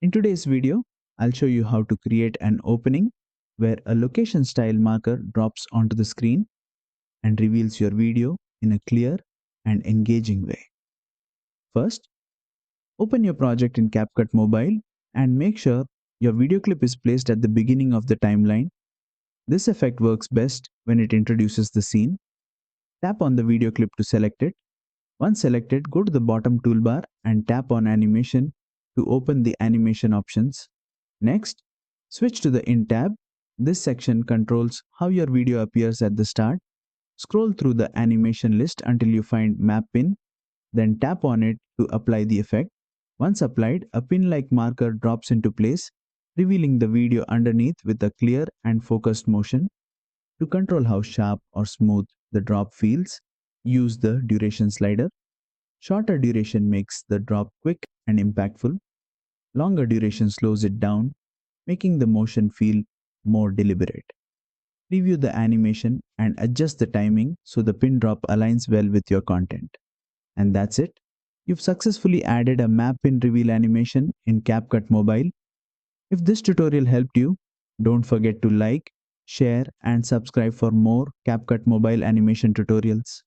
In today's video, I'll show you how to create an opening where a location style marker drops onto the screen and reveals your video in a clear and engaging way. First, open your project in CapCut Mobile and make sure your video clip is placed at the beginning of the timeline. This effect works best when it introduces the scene. Tap on the video clip to select it. Once selected, go to the bottom toolbar and tap on Animation to open the animation options. Next, switch to the In tab. This section controls how your video appears at the start. Scroll through the animation list until you find Map Pin, then tap on it to apply the effect. Once applied, a pin-like marker drops into place, revealing the video underneath with a clear and focused motion. To control how sharp or smooth the drop feels, use the duration slider. Shorter duration makes the drop quick and impactful. Longer duration slows it down, making the motion feel more deliberate. Preview the animation and adjust the timing so the pin drop aligns well with your content. And that's it. You've successfully added a map pin reveal animation in CapCut Mobile. If this tutorial helped you, don't forget to like, share, and subscribe for more CapCut Mobile animation tutorials.